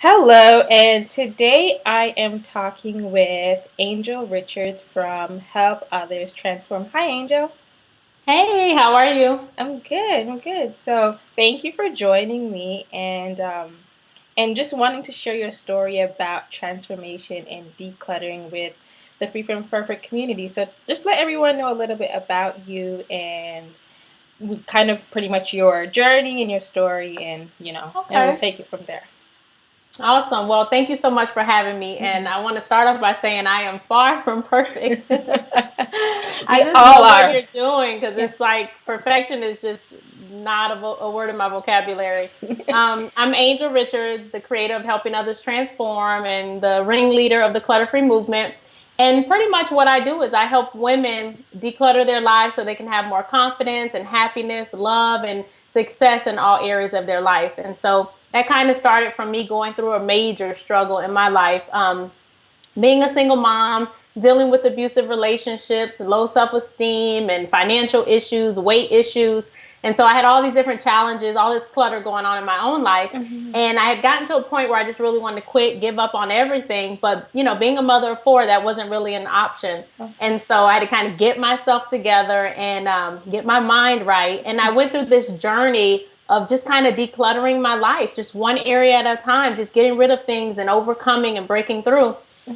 Hello, and today I am talking with Angel Richards from Help Others Transform. Hi, Angel. Hey, how are you? I'm good. I'm good. So, thank you for joining me and just wanting to share your story about transformation and decluttering with the Free From Perfect community. So, just let everyone know a little bit about you and kind of pretty much your journey and your story, and we'll Okay. take it from there. Awesome. Well, thank you so much for having me. And Mhm. I want to start off by saying I am far from perfect. I We just all love what are. you're doing because Yeah. it's like perfection is just not a word in my vocabulary. I'm Angel Richards, the creator of Helping Others Transform and the ringleader of the Clutter Free movement. And pretty much what I do is I help women declutter their lives so they can have more confidence and happiness, love, and success in all areas of their life. And so that kind of started from me going through a major struggle in my life. Being a single mom, dealing with abusive relationships, low self esteem, and financial issues, weight issues. And so I had all these different challenges, all this clutter going on in my own life. Mhm. And I had gotten to a point where I just really wanted to quit, give up on everything. But, being a mother of four, that wasn't really an option. And so I had to kind of get myself together and get my mind right. And I went through this journey of just kind of decluttering my life, just one area at a time, just getting rid of things and overcoming and breaking through.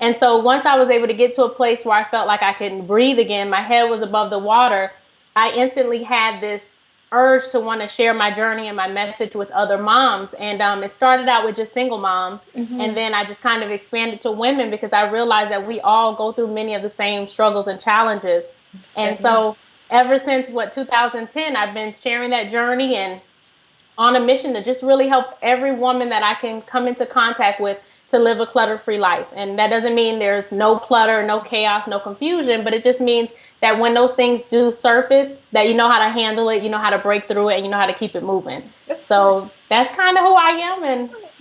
And so once I was able to get to a place where I felt like I could breathe again, my head was above the water, I instantly had this urge to want to share my journey and my message with other moms. And it started out with just single moms. And Mhm. then I just kind of expanded to women because I realized that we all go through many of the same struggles and challenges. And Same. so ever since 2010, I've been sharing that journey and on a mission to just really help every woman that I can come into contact with to live a clutter free life. And that doesn't mean there's no clutter, no chaos, no confusion, but it just means that when those things do surface, that you know how to handle it, you know how to break through it, and you know how to keep it moving. That's good. So that's kind of who I am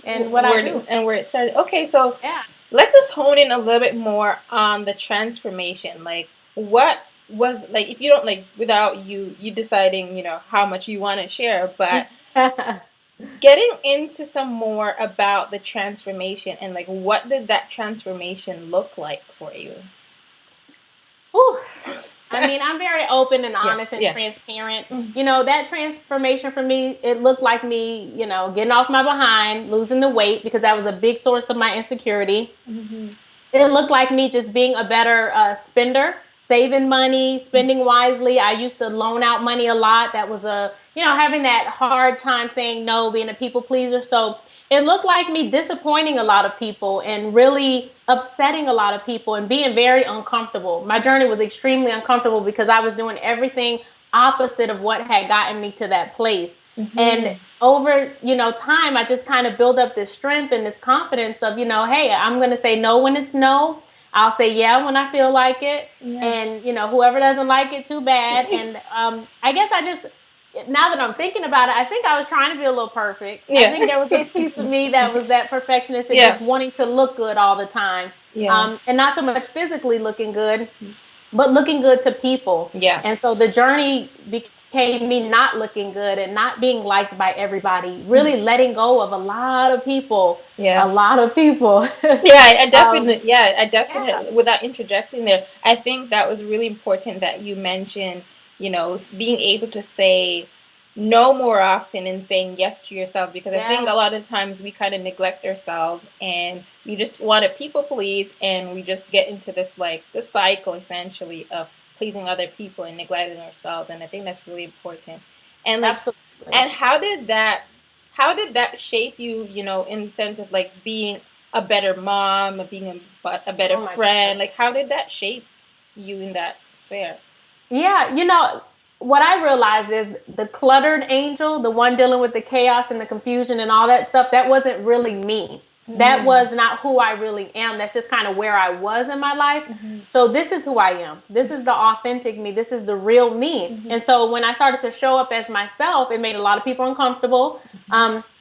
and what I do. Where it started. Okay, so Yeah. let's just hone in a little bit more on the transformation. Like, what was like if you don't like without you deciding, how much you want to share, but getting into some more about the transformation and like what did that transformation look like for you? Whew. I mean, I'm very open and Yeah, honest and yeah. transparent. Mm-hmm. That transformation for me, it looked like me, getting off my behind, losing the weight because that was a big source of my insecurity. Mm-hmm. It looked like me just being a better spender, saving money, spending wisely. I used to loan out money a lot. That was having that hard time saying no, being a people pleaser. So it looked like me disappointing a lot of people and really upsetting a lot of people and being very uncomfortable. My journey was extremely uncomfortable because I was doing everything opposite of what had gotten me to that place. And Mm-hmm. over, time, I just kind of build up this strength and this confidence of, hey, I'm going to say no when it's no. I'll say yeah when I feel like it. Yeah. And, whoever doesn't like it, too bad. And I guess now that I'm thinking about it, I think I was trying to be a little perfect. I Yeah. think there was a piece of me that was that perfectionist and Yeah. just wanting to look good all the time. Yeah. And not so much physically looking good, but looking good to people. Yeah. And so the journey became me not looking good and not being liked by everybody, really letting go of a lot of people, a Yeah. lot of people. Yeah, I um, definitely, yeah, I yeah, definitely, without interjecting there, I think that was really important that you mentioned, being able to say no more often and saying yes to yourself because I think yeah, a lot of times we kind of neglect ourselves and we just want to people please and we just get into this cycle essentially of pleasing other people and neglecting ourselves, and I think that's really important. And like, absolutely. and how did that shape you, in the sense of like being a better mom, of being a better Oh my goodness. friend? Like, how did that shape you in that sphere? Yeah, what I realized is the cluttered angel, the one dealing with the chaos and the confusion and all that stuff, that wasn't really me. That Mm-hmm. was not who I really am. That's just kind of where I was in my life. So this is who I am. This is the authentic me. This is the real me. Mm-hmm. And so when I started to show up as myself, it made a lot of people uncomfortable.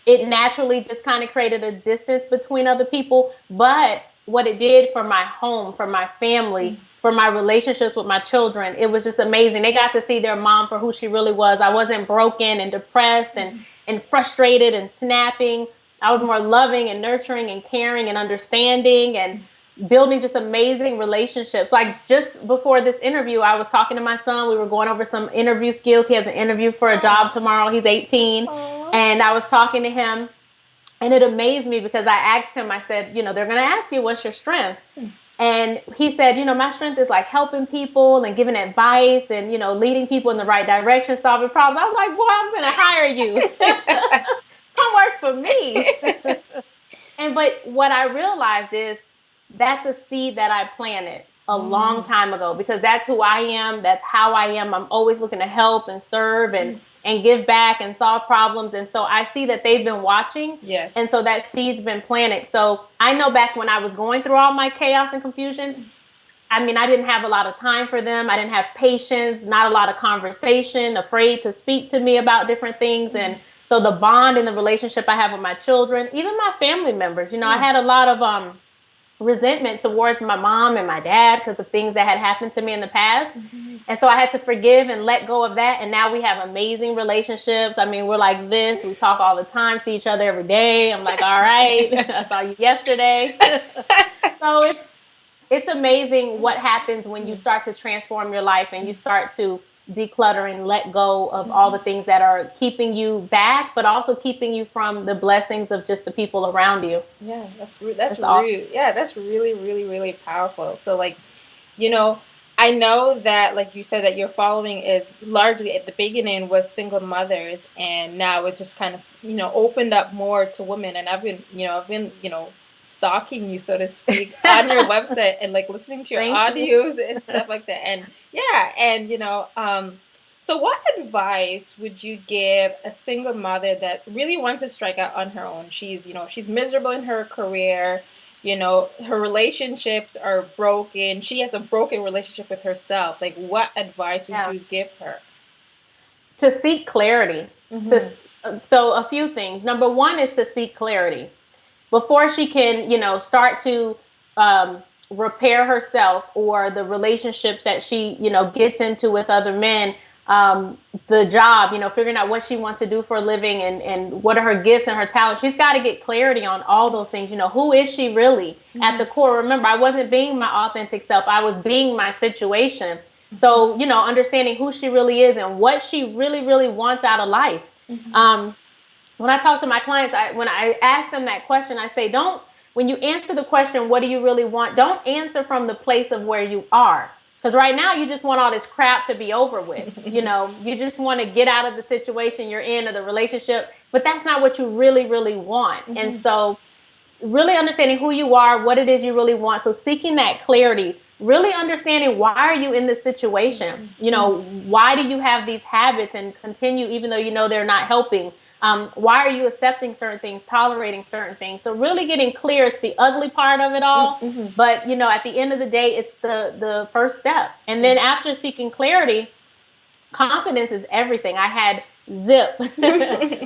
It naturally just kind of created a distance between other people. But what it did for my home, for my family, for my relationships with my children, it was just amazing. They got to see their mom for who she really was. I wasn't broken and depressed and frustrated and snapping. I was more loving and nurturing and caring and understanding and building just amazing relationships. Like just before this interview, I was talking to my son. We were going over some interview skills. He has an interview for a job tomorrow. He's 18. Aw. And I was talking to him, and it amazed me because I asked him, I said, they're going to ask you, what's your strength? And he said, my strength is like helping people and giving advice and, leading people in the right direction, solving problems. I was like, boy, I'm going to hire you. Come work for me. But what I realized is that's a seed that I planted a long time ago, because that's who I am. That's how I am. I'm always looking to help and serve and give back and solve problems. And so I see that they've been watching. Yes. And so that seed's been planted. So I know back when I was going through all my chaos and confusion, I mean, I didn't have a lot of time for them. I didn't have patience, not a lot of conversation, afraid to speak to me about different things. And so the bond and the relationship I have with my children, even my family members, I had a lot of resentment towards my mom and my dad because of things that had happened to me in the past. And so I had to forgive and let go of that. And now we have amazing relationships. I mean, we're like this. We talk all the time, see each other every day. I'm like, all right, I saw you yesterday. So it's amazing what happens when you start to transform your life and you start to declutter and let go of all the things that are keeping you back, but also keeping you from the blessings of just the people around you. Yeah, that's Awesome. really, yeah, that's really, really, really powerful. So like, you know, I know that like you said that your following is largely at the beginning was single mothers, and now it's just kind of, opened up more to women. And I've been stalking you, so to speak, on your website and like listening to your Thank you. audios and stuff like that. And yeah, and so what advice would you give a single mother that really wants to strike out on her own? She's miserable in her career, her relationships are broken. She has a broken relationship with herself. Like, what advice would Yeah. you give her? To seek clarity. Mm-hmm. So a few things. Number one is to seek clarity before she can, start to repair herself or the relationships that she, gets into with other men. The job, figuring out what she wants to do for a living and what are her gifts and her talents. She's got to get clarity on all those things. Who is she really at the core? Remember, I wasn't being my authentic self. I was being my situation. So, understanding who she really is and what she really, really wants out of life. When I talk to my clients, when I ask them that question, I say, when you answer the question, what do you really want? Don't answer from the place of where you are. Because right now you just want all this crap to be over with. You just want to get out of the situation you're in or the relationship, but that's not what you really, really want. And so really understanding who you are, what it is you really want. So seeking that clarity, really understanding why are you in this situation? Why do you have these habits and continue even though they're not helping? Why are you accepting certain things, tolerating certain things? So really getting clear, it's the ugly part of it all. But, at the end of the day, it's the first step. And then after seeking clarity, confidence is everything. I had zip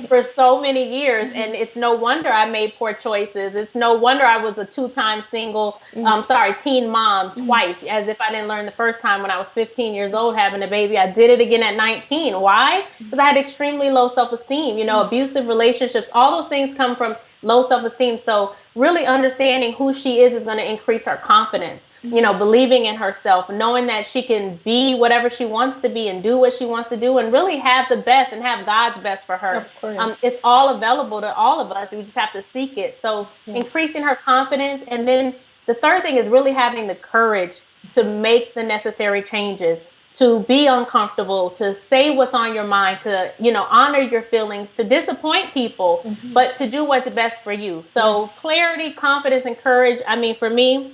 for so many years, and it's no wonder I made poor choices. It's no wonder I was a two-time teen mom twice, as if I didn't learn the first time when I was 15 years old having a baby. I did it again at 19. Why? Because I had extremely low self-esteem, abusive relationships. All those things come from low self-esteem. So really understanding who she is going to increase her confidence. Believing in herself, knowing that she can be whatever she wants to be and do what she wants to do and really have the best and have God's best for her. Of course. It's all available to all of us. We just have to seek it. So increasing her confidence. And then the third thing is really having the courage to make the necessary changes, to be uncomfortable, to say what's on your mind, to, honor your feelings, to disappoint people, but to do what's best for you. So clarity, confidence, and courage. I mean, for me,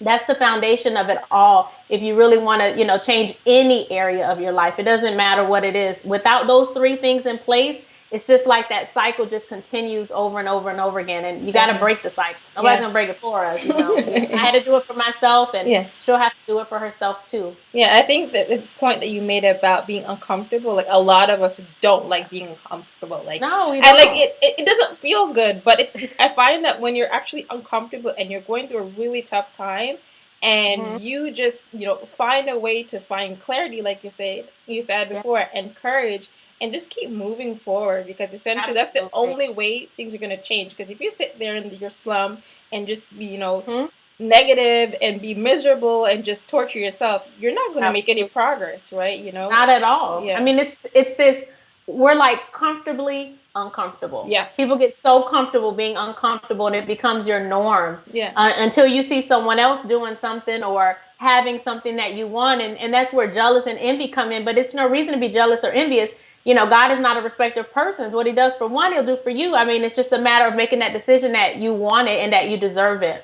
that's the foundation of it all. If you really want to, change any area of your life, it doesn't matter what it is. Without those three things in place, it's just like that cycle just continues over and over and over again. And you got to break the cycle. Nobody's going to break it for us. I had to do it for myself, and she'll have to do it for herself too. Yeah, I think that the point that you made about being uncomfortable, like a lot of us don't like being uncomfortable. Like, no, we don't. And like it doesn't feel good, but I find that when you're actually uncomfortable and you're going through a really tough time, and you just find a way to find clarity, like you said before, and courage, and just keep moving forward, because essentially that's the Absolutely. only way things are going to change. Because if you sit there in your slum and just be, Hmm. negative and be miserable and just torture yourself, you're not going to make any Absolutely. progress, right? Not at all. I Yeah. mean, it's this, we're like comfortably uncomfortable. Yeah. People get so comfortable being uncomfortable and it becomes your norm Yeah. until you see someone else doing something or having something that you want. And that's where jealous and envy come in. But it's no reason to be jealous or envious. God is not a respecter of persons. What he does for one, he'll do for you. I mean, it's just a matter of making that decision that you want it and that you deserve it.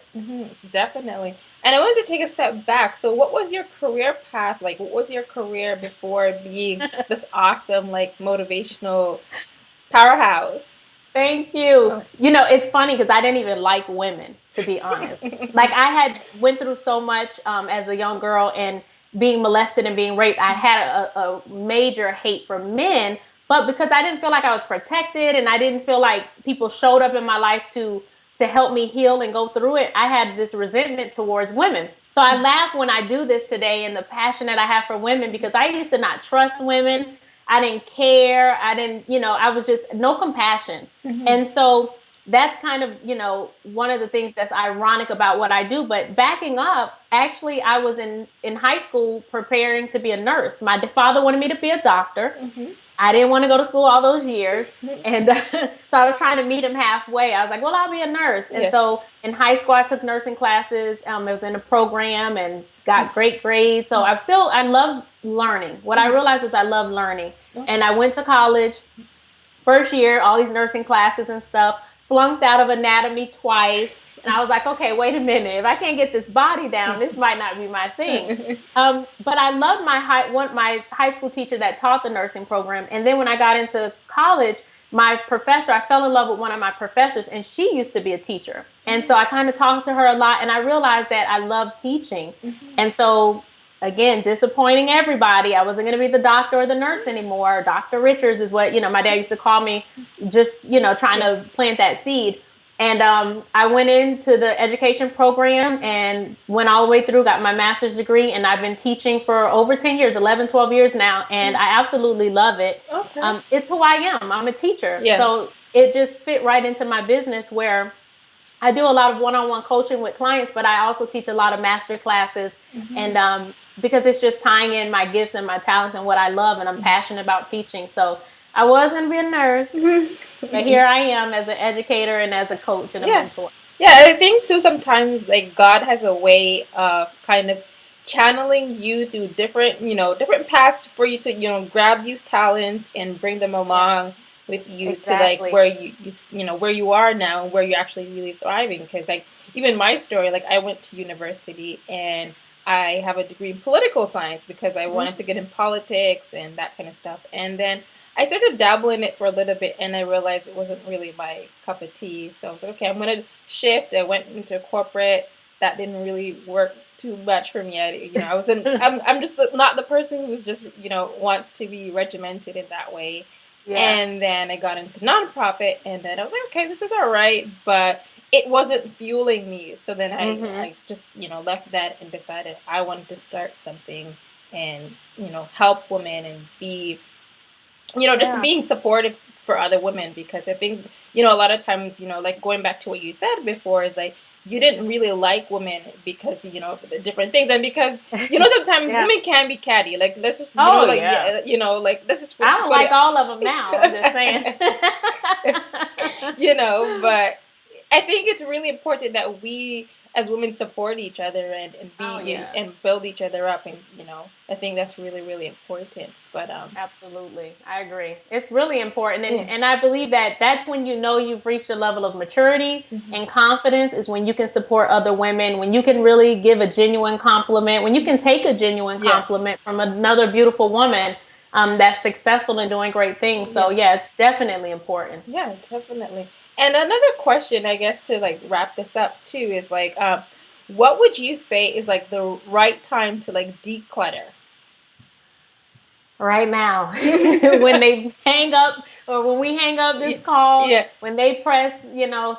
Definitely. And I wanted to take a step back. So, what was your career path like? What was your career before being this awesome, like, motivational powerhouse? Thank you. Oh. It's funny because I didn't even like women, to be honest. Like I had went through so much as a young girl and being molested and being raped. I had a major hate for men, but because I didn't feel like I was protected and I didn't feel like people showed up in my life to help me heal and go through it, I had this resentment towards women. So I laugh when I do this today and the passion that I have for women because I used to not trust women. I didn't care. I didn't, I was just no compassion. And so that's kind of, one of the things that's ironic about what I do. But backing up, actually, I was in high school preparing to be a nurse. My father wanted me to be a doctor. I didn't want to go to school all those years. And so I was trying to meet him halfway. I was like, well, I'll be a nurse. And Yeah. so in high school, I took nursing classes. I was in a program and got great grades. So I love learning. What I realized is I love learning. And I went to college first year, all these nursing classes and stuff, flunked out of anatomy twice. And I was like, okay, wait a minute. If I can't get this body down, this might not be my thing. But I loved my high school teacher that taught the nursing program. And then when I got into college, my professor, I fell in love with one of my professors, and she used to be a teacher. And so I kind of talked to her a lot, and I realized that I love teaching. And so again, disappointing everybody. I wasn't going to be the doctor or the nurse anymore. Dr. Richards is what, my dad used to call me, just, trying to plant that seed. And I went into the education program and went all the way through, got my master's degree, and I've been teaching for over 10 years, 11, 12 years now, and I absolutely love it. Okay. It's who I am. I'm a teacher. Yeah. So it just fit right into my business where I do a lot of one-on-one coaching with clients, but I also teach a lot of master classes. And because it's just tying in my gifts and my talents and what I love, and I'm passionate about teaching. So I was going to be a nurse, but here I am as an educator and as a coach and a mentor. Yeah, I think too sometimes like God has a way of kind of channeling you through different, different paths for you to, grab these talents and bring them along with you to like Exactly. where where you are now and where you're actually really thriving. Because like even my story, like I went to university and I have a degree in political science because I wanted to get in politics and that kind of stuff. And then I started dabbling in it for a little bit, and I realized it wasn't really my cup of tea. So I was like, okay, I'm going to shift. I went into corporate. That didn't really work too much for me. I wasn't. I'm just not the person who's just wants to be regimented in that way. Yeah. And then I got into nonprofit, and then I was like, okay, this is all right, but it wasn't fueling me. So then I just left that and decided I wanted to start something and help women and be just being supportive for other women, because I think, a lot of times, like going back to what you said before is like, you didn't really like women because, the different things. And because, sometimes women can be catty. Like, this is, like, this is. I don't like all of them now. I'm just saying. But I think it's really important that we as women support each other and be and build each other up, and I think that's really, really important. But absolutely, I agree. It's really important, and I believe that that's when you've reached a level of maturity and confidence, is when you can support other women, when you can really give a genuine compliment, when you can take a genuine compliment from another beautiful woman that's successful and doing great things. So it's definitely important. Yeah, definitely. And another question, I guess, to like wrap this up too, is like, what would you say is like the right time to like declutter? Right now, when they hang up, or when we hang up this call, when they press,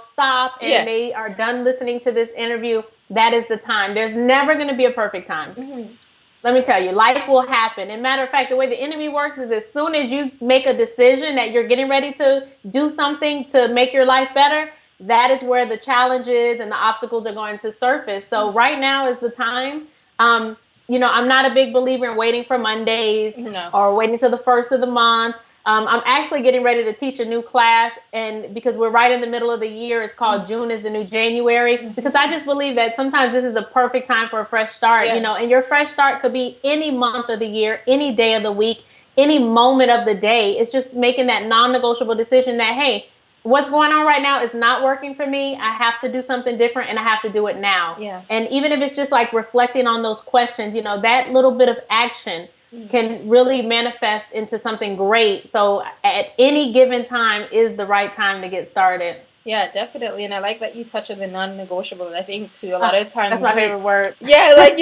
stop and they are done listening to this interview, that is the time. There's never going to be a perfect time. let me tell you, life will happen. And matter of fact, the way the enemy works is as soon as you make a decision that you're getting ready to do something to make your life better, that is where the challenges and the obstacles are going to surface. So right now is the time. Um, I'm not a big believer in waiting for Mondays No. or waiting till the first of the month. I'm actually getting ready to teach a new class, and because we're right in the middle of the year, it's called June is the New January, because I just believe that sometimes this is the perfect time for a fresh start, Yeah. and your fresh start could be any month of the year, any day of the week, any moment of the day. It's just making that non-negotiable decision that, hey, what's going on right now is not working for me. I have to do something different, and I have to do it now. Yeah. And even if it's just like reflecting on those questions, that little bit of action can really manifest into something great. So at any given time is the right time to get started. Yeah, definitely. And I like that you touch on the non-negotiables. I think too, a lot of times that's my favorite word. Yeah, like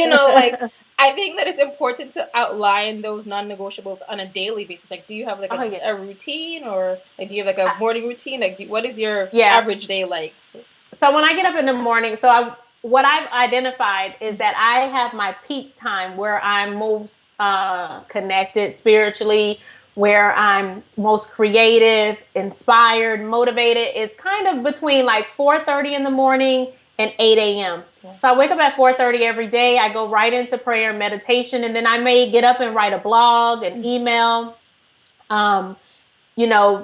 I think that it's important to outline those non-negotiables on a daily basis. Like, do you have like a routine, or like do you have like a morning routine? Like, what is your average day like? So when I get up in the morning, what I've identified is that I have my peak time where I'm most connected spiritually, where I'm most creative, inspired, motivated. It's kind of between like 4:30 in the morning and 8 a.m. So I wake up at 4:30 every day. I go right into prayer and meditation, and then I may get up and write a blog, an email,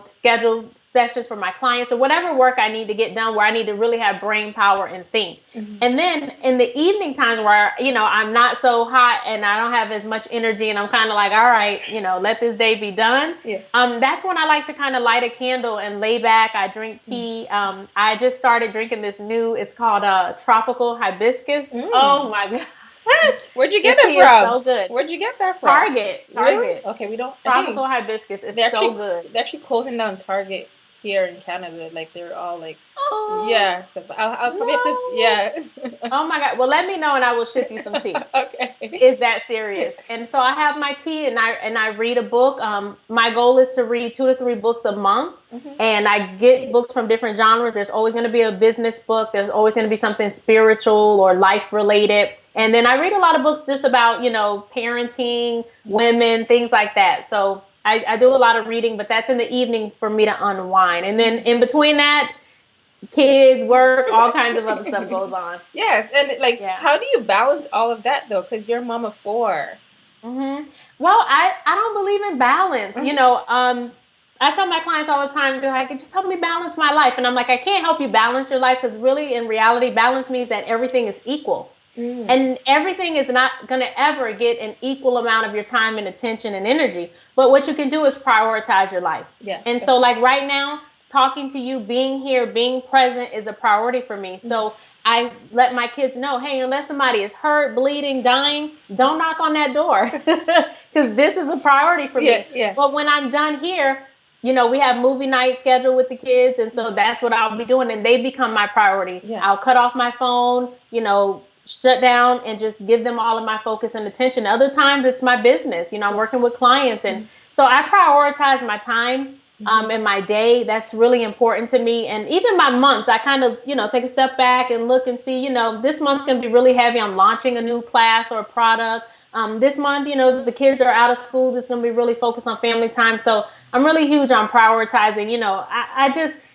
schedule sessions for my clients or whatever work I need to get done where I need to really have brain power and think. And then in the evening times where, I'm not so hot and I don't have as much energy and I'm kind of like, all right, let this day be done. Yeah. That's when I like to kind of light a candle and lay back. I drink tea. I just started drinking this it's called tropical hibiscus. Oh my God. Where'd you get it from? So good. Where'd you get that from? Target. Really? Okay, we don't. Tropical hibiscus is so good. They're actually closing down Target here in Canada. Like they're all like, yeah. So I'll probably have to, yeah. Oh my God. Well, let me know and I will ship you some tea. Okay. Is that serious? And so I have my tea and I read a book. My goal is to read 2 to 3 books a month. And I get books from different genres. There's always going to be a business book. There's always going to be something spiritual or life related. And then I read a lot of books just about, parenting, women, things like that. So I do a lot of reading, but that's in the evening for me to unwind. And then in between that, kids, work, all kinds of other stuff goes on. Yes. And how do you balance all of that though? Because you're a mom of 4. Well, I don't believe in balance. I tell my clients all the time, they're like, just help me balance my life. And I'm like, I can't help you balance your life because really in reality, balance means that everything is equal. And everything is not going to ever get an equal amount of your time and attention and energy. But what you can do is prioritize your life. Yes. And so like right now, talking to you, being here, being present is a priority for me. So I let my kids know, hey, unless somebody is hurt, bleeding, dying, don't knock on that door because this is a priority for me. Yeah. But when I'm done here, we have movie night scheduled with the kids. And so that's what I'll be doing. And they become my priority. Yeah. I'll cut off my phone, shut down and just give them all of my focus and attention. Other times it's my business, I'm working with clients. And so I prioritize my time in my day. That's really important to me. And even my months, I kind of, take a step back and look and see, this month's going to be really heavy. I'm launching a new class or a product. This month, the kids are out of school. It's going to be really focused on family time. So I'm really huge on prioritizing.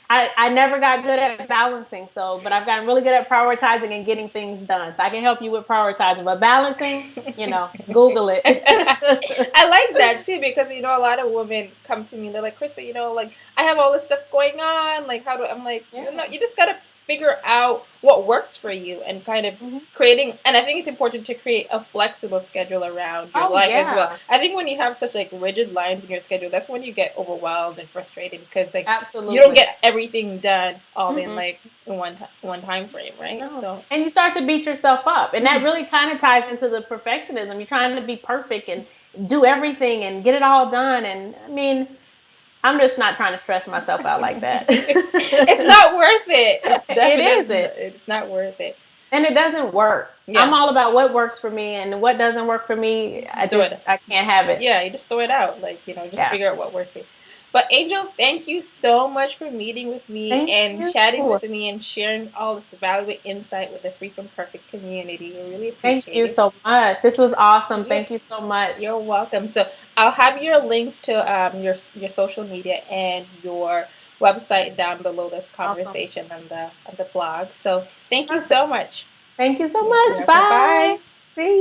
I never got good at balancing, but I've gotten really good at prioritizing and getting things done. So I can help you with prioritizing, but balancing, Google it. I like that too, because, a lot of women come to me and they're like, Krista, like I have all this stuff going on. Like, I'm like, you just got to figure out what works for you and kind of creating. And I think it's important to create a flexible schedule around your life as well. I think when you have such like rigid lines in your schedule, that's when you get overwhelmed and frustrated because like you don't get everything done all in like one time frame, right? No. So and you start to beat yourself up, and that really kind of ties into the perfectionism. You're trying to be perfect and do everything and get it all done, and I mean, I'm just not trying to stress myself out like that. It's not worth it. It's definitely, it's not worth it. And it doesn't work. Yeah. I'm all about what works for me, and what doesn't work for me, I can't have it. Yeah, you just throw it out. Like, just figure out what works for you. But Angel, thank you so much for meeting with me Thank and you. chatting with me and sharing all this valuable insight with the Free from Perfect community. I really Thank appreciate you it. so much. This was awesome. You're, Thank you so much. you're welcome. So I'll have your links to your social media and your website down below this Awesome. conversation on the blog. So thank you Perfect. so much. Thank you so Yeah, much. yeah. Bye Bye. bye. See you.